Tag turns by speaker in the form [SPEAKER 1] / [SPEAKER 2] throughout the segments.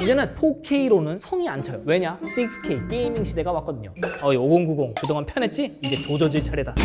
[SPEAKER 1] 이제는 4K로는 성이 안 차요. 왜냐? 6K 게이밍 시대가 왔거든요. 5090 그동안 편했지? 이제 조져질 차례다.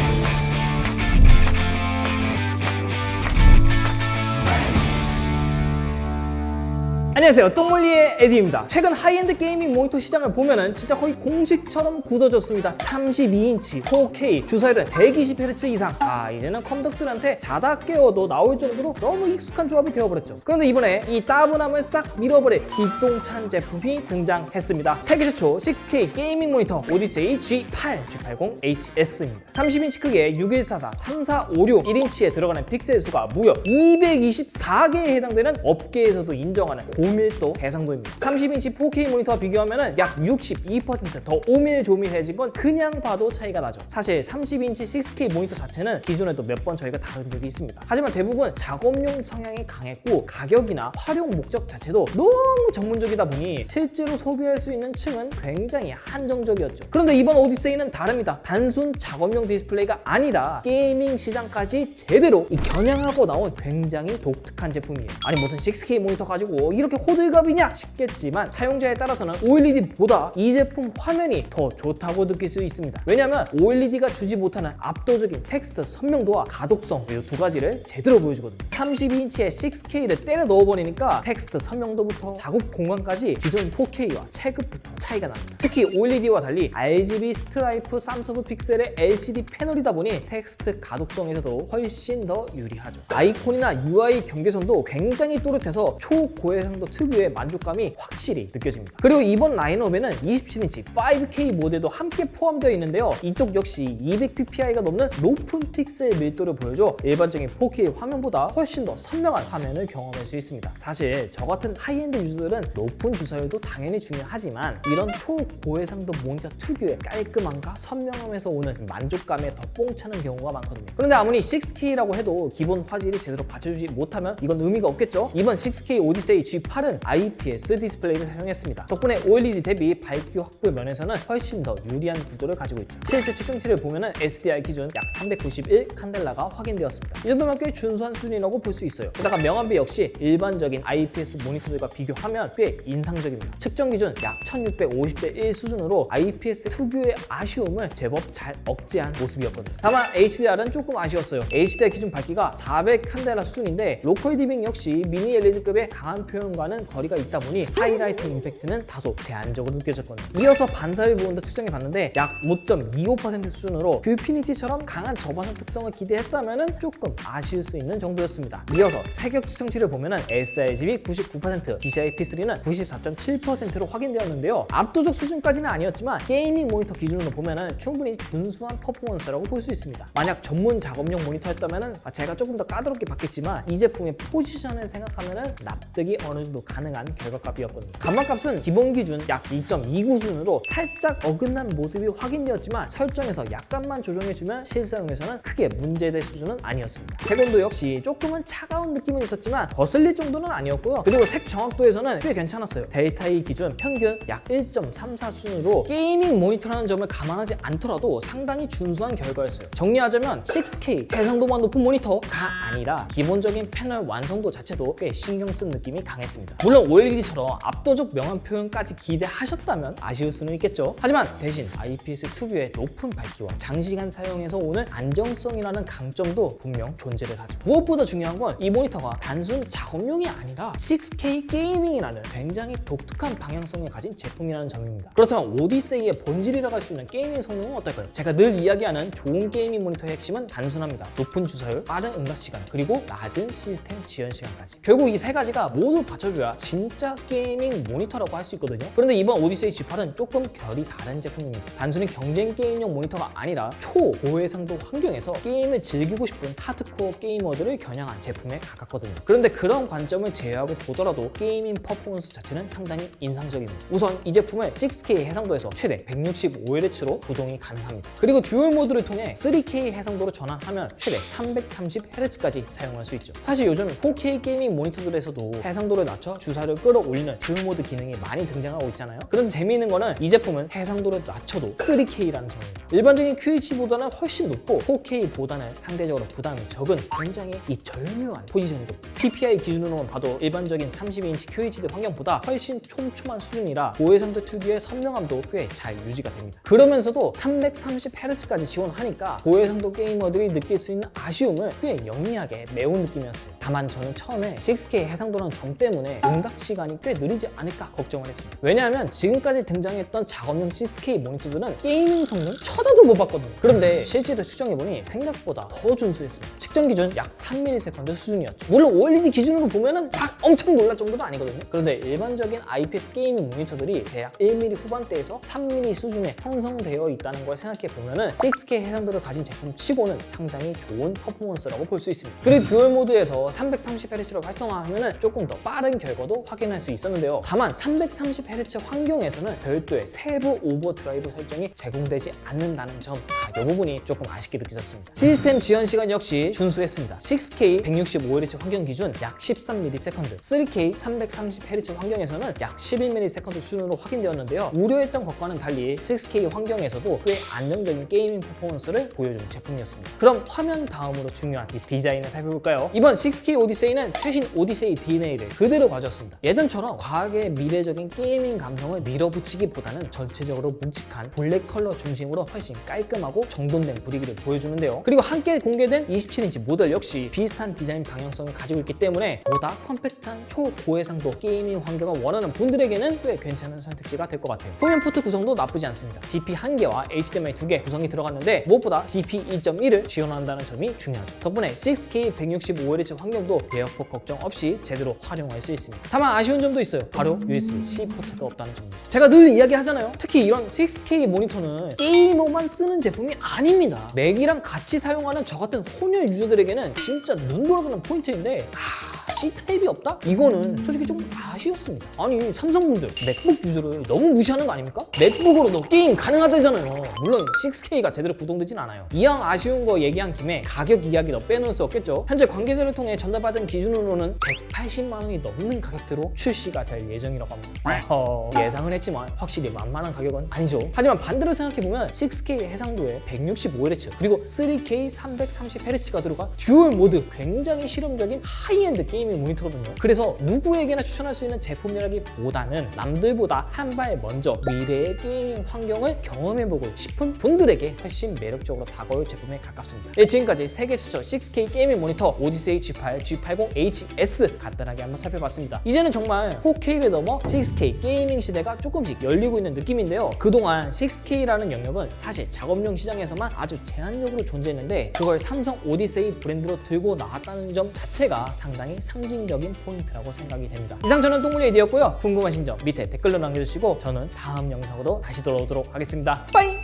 [SPEAKER 1] 안녕하세요, 똥물리의 에디입니다. 최근 하이엔드 게이밍 모니터 시장을 보면은 진짜 거의 공식처럼 굳어졌습니다. 32인치 4K 주사율은 120Hz 이상. 이제는 컴덕들한테 자다 깨워도 나올 정도로 너무 익숙한 조합이 되어버렸죠. 그런데 이번에 이 따분함을 싹 밀어버릴 기똥찬 제품이 등장했습니다. 세계 최초 6K 게이밍 모니터 오디세이 G8, G80HS입니다. 30인치 크기의 6144, 3456, 1인치에 들어가는 픽셀 수가 무려 224개에 해당되는 업계에서도 인정하는 고밀도 해상도입니다. 30인치 4K 모니터와 비교하면 약 62%더 오밀조밀해진 건 그냥 봐도 차이가 나죠. 사실 30인치 6K 모니터 자체는 기존에도 몇 번 저희가 다룬 적이 있습니다. 하지만 대부분 작업용 성향이 강했고 가격이나 활용 목적 자체도 너무 전문적이다 보니 실제로 소비할 수 있는 층은 굉장히 한정적이었죠. 그런데 이번 오디세이는 다릅니다. 단순 작업용 디스플레이가 아니라 게이밍 시장까지 제대로 겨냥하고 나온 굉장히 독특한 제품이에요. 아니 무슨 6K 모니터 가지고 이렇게 호들갑이냐 싶겠지만 사용자에 따라서는 OLED보다 이 제품 화면이 더 좋다고 느낄 수 있습니다. 왜냐하면 OLED가 주지 못하는 압도적인 텍스트 선명도와 가독성 이 두 가지를 제대로 보여주거든요. 32인치에 6K를 때려 넣어버리니까 텍스트 선명도부터 작업 공간까지 기존 4K와 체급부터 차이가 납니다. 특히 OLED와 달리 RGB 스트라이프 쌍서브 픽셀의 LCD 패널이다 보니 텍스트 가독성에서도 훨씬 더 유리하죠. 아이콘이나 UI 경계선도 굉장히 또렷해서 초고해상도 특유의 만족감이 확실히 느껴집니다. 그리고 이번 라인업에는 27인치 5K 모델도 함께 포함되어 있는데요. 이쪽 역시 200ppi가 넘는 높은 픽셀 밀도를 보여줘 일반적인 4K 화면보다 훨씬 더 선명한 화면을 경험할 수 있습니다. 사실 저 같은 하이엔드 유저들은 높은 주사율도 당연히 중요하지만 이런 초고해상도 모니터 특유의 깔끔함과 선명함에서 오는 만족감에 더 뽕차는 경우가 많거든요. 그런데 아무리 6K라고 해도 기본 화질이 제대로 받쳐주지 못하면 이건 의미가 없겠죠? 이번 6K 오디세이 G8은 IPS 디스플레이를 사용했습니다. 덕분에 OLED 대비 밝기 확보 면에서는 훨씬 더 유리한 구조를 가지고 있죠. 실제 측정치를 보면 SDR 기준 약 391 칸델라가 확인되었습니다. 이 정도면 꽤 준수한 수준이라고 볼 수 있어요. 게다가 명암비 역시 일반적인 IPS 모니터들과 비교하면 꽤 인상적입니다. 측정 기준 약 1650대 1 수준으로 IPS 특유의 아쉬움을 제법 잘 억제한 모습이었거든요. 다만 HDR은 조금 아쉬웠어요. HDR 기준 밝기가 400 칸델라 수준인데 로컬 디빙 역시 미니 LED급의 강한 표현과는 거리가 있다 보니 하이라이트 임팩트는 다소 제한적으로 느껴졌거든요. 이어서 반사율 부분도 측정해봤는데 약 5.25% 수준으로 뷰피니티처럼 강한 저반사 특성을 기대했다면 조금 아쉬울 수 있는 정도였습니다. 이어서 색역 측정치를 보면 sRGB 99%, DCI P3는 94.7%로 확인되었는데요. 압도적 수준까지는 아니었지만 게이밍 모니터 기준으로 보면 충분히 준수한 퍼포먼스라고 볼 수 있습니다. 만약 전문 작업용 모니터였다면 제가 조금 더 까다롭게 봤겠지만 이 제품의 포지션을 생각하면 납득이 어느 정도 가능한 결과값이었거든요. 감마값은 기본 기준 약 2.29 수준으로 살짝 어긋난 모습이 확인되었지만 설정에서 약간만 조정해주면 실사용에서는 크게 문제될 수준은 아니었습니다. 색온도 역시 조금은 차가운 느낌은 있었지만 거슬릴 정도는 아니었고요. 그리고 색 정확도에서는 꽤 괜찮았어요. 델타 E 기준 평균 약 1.34 수준으로 게이밍 모니터라는 점을 감안하지 않더라도 상당히 준수한 결과였어요. 정리하자면 6K 해상도만 높은 모니터가 아니라 기본적인 패널 완성도 자체도 꽤 신경 쓴 느낌이 강했습니다. 물론 OLED처럼 압도적 명암 표현까지 기대하셨다면 아쉬울 수는 있겠죠. 하지만 대신 IPS 특유의 높은 밝기와 장시간 사용에서 오는 안정성이라는 강점도 분명 존재를 하죠. 무엇보다 중요한 건 이 모니터가 단순 작업용이 아니라 6K 게이밍이라는 굉장히 독특한 방향성을 가진 제품이라는 점입니다. 그렇다면 오디세이의 본질이라고 할 수 있는 게이밍 성능은 어떨까요? 제가 늘 이야기하는 좋은 게이밍 모니터의 핵심은 단순합니다. 높은 주사율, 빠른 응답 시간, 그리고 낮은 시스템 지연 시간까지. 결국 이 세 가지가 모두 받쳐줘야 진짜 게이밍 모니터라고 할 수 있거든요. 그런데 이번 오디세이 G8은 조금 결이 다른 제품입니다. 단순히 경쟁 게임용 모니터가 아니라 초고해상도 환경에서 게임을 즐기고 싶은 하드코어 게이머들을 겨냥한 제품에 가깝거든요. 그런데 그런 관점을 제외하고 보더라도 게이밍 퍼포먼스 자체는 상당히 인상적입니다. 우선 이 제품을 6K 해상도에서 최대 165Hz로 구동이 가능합니다. 그리고 듀얼 모드를 통해 3K 해상도로 전환하면 최대 330Hz까지 사용할 수 있죠. 사실 요즘 4K 게이밍 모니터들에서도 해상도를 낮춰 맞춰 주사를 끌어올리는 듀얼 모드 기능이 많이 등장하고 있잖아요. 그런데 재미있는 거는 이 제품은 해상도를 낮춰도 3K라는 점입니다. 일반적인 QHD보다는 훨씬 높고 4K보다는 상대적으로 부담이 적은 굉장히 이 절묘한 포지션도 PPI 기준으로만 봐도 일반적인 32인치 QHD 환경보다 훨씬 촘촘한 수준이라 고해상도 특유의 선명함도 꽤 잘 유지가 됩니다. 그러면서도 330Hz까지 지원하니까 고해상도 게이머들이 느낄 수 있는 아쉬움을 꽤 영리하게 메운 느낌이었어요. 다만 저는 처음에 6K 해상도라는 점 때문에 응답 시간이 꽤 느리지 않을까 걱정을 했습니다. 왜냐하면 지금까지 등장했던 작업용 6K 모니터들은 게이밍 성능 쳐다도 못 봤거든요. 그런데 실제로 측정해보니 생각보다 더 준수했습니다. 측정 기준 약 3ms 수준이었죠. 물론 OLED 기준으로 보면은 막 엄청 놀랄 정도는 아니거든요. 그런데 일반적인 IPS 게이밍 모니터들이 대략 1mm 후반대에서 3mm 수준에 형성되어 있다는 걸 생각해보면은 6K 해상도를 가진 제품 치고는 상당히 좋은 퍼포먼스라고 볼 수 있습니다. 그리고 듀얼 모드에서 330Hz를 활성화하면은 조금 더 빠른 결과도 확인할 수 있었는데요. 다만 330Hz 환경에서는 별도의 세부 오버드라이브 설정이 제공되지 않는다는 점, 이 부분이 조금 아쉽게 느껴졌습니다. 시스템 지연 시간 역시 준수했습니다. 6K 165Hz 환경 기준 약 13ms, 3K 330Hz 환경에서는 약 11ms 수준으로 확인되었는데요. 우려했던 것과는 달리 6K 환경에서도 꽤 안정적인 게이밍 퍼포먼스를 보여준 제품이었습니다. 그럼 화면 다음으로 중요한 이 디자인을 살펴볼까요? 이번 6K 오디세이는 최신 오디세이 DNA를 그대로 가져왔습니다. 예전처럼 과하게 미래적인 게이밍 감성을 밀어붙이기보다는 전체적으로 묵직한 블랙 컬러 중심으로 훨씬 깔끔하고 정돈된 분위기를 보여주는데요. 그리고 함께 공개된 27인치 모델 역시 비슷한 디자인 방향성을 가지고 있기 때문에 보다 컴팩트한 초고해상도 게이밍 환경을 원하는 분들에게는 꽤 괜찮은 선택지가 될 것 같아요. 후면 포트 구성도 나쁘지 않습니다. DP 1개와 HDMI 2개 구성이 들어갔는데 무엇보다 DP 2.1을 지원한다는 점이 중요하죠. 덕분에 6K 165Hz 환경도 에어포 걱정 없이 제대로 활용할 수 있습니다. 다만 아쉬운 점도 있어요. 바로 USB-C 포트가 없다는 점이죠. 제가 늘 이야기하잖아요. 특히 이런 6K 모니터는 게이머만 쓰는 제품이 아닙니다. 맥이랑 같이 사용하는 저 같은 혼혈 유저들에게는 진짜 눈 돌아가는 포인트인데 C타입이 없다? 이거는 솔직히 조금 아쉬웠습니다. 아니 삼성분들 맥북 유저를 너무 무시하는 거 아닙니까? 맥북으로도 게임 가능하다잖아요. 물론 6K가 제대로 구동되진 않아요. 이왕 아쉬운 거 얘기한 김에 가격 이야기도 빼놓을 수 없겠죠. 현재 관계자를 통해 전달받은 기준으로는 180만 원이 넘는 가격대로 출시가 될 예정이라고 합니다. 예상은 했지만 확실히 만만한 가격은 아니죠. 하지만 반대로 생각해보면 6K 해상도에 165Hz 그리고 3K 330Hz가 들어간 듀얼 모드 굉장히 실험적인 하이엔드 게이밍 모니터거든요. 그래서 누구에게나 추천할 수 있는 제품이라기보다는 남들보다 한 발 먼저 미래의 게이밍 환경을 경험해보고 싶은 분들에게 훨씬 매력적으로 다가올 제품에 가깝습니다. 네, 지금까지 세계 수저 6K 게이밍 모니터 오디세이 G8, G80HS 간단하게 한번 살펴봤습니다. 이제는 정말 4K를 넘어 6K 게이밍 시대가 조금씩 열리고 있는 느낌인데요. 그동안 6K라는 영역은 사실 작업용 시장에서만 아주 제한적으로 존재했는데 그걸 삼성 오디세이 브랜드로 들고 나왔다는 점 자체가 상당히 상징적인 포인트라고 생각이 됩니다. 이상 저는 똥물리에디였고요. 궁금하신 점 밑에 댓글로 남겨주시고 저는 다음 영상으로 다시 돌아오도록 하겠습니다. 빠이!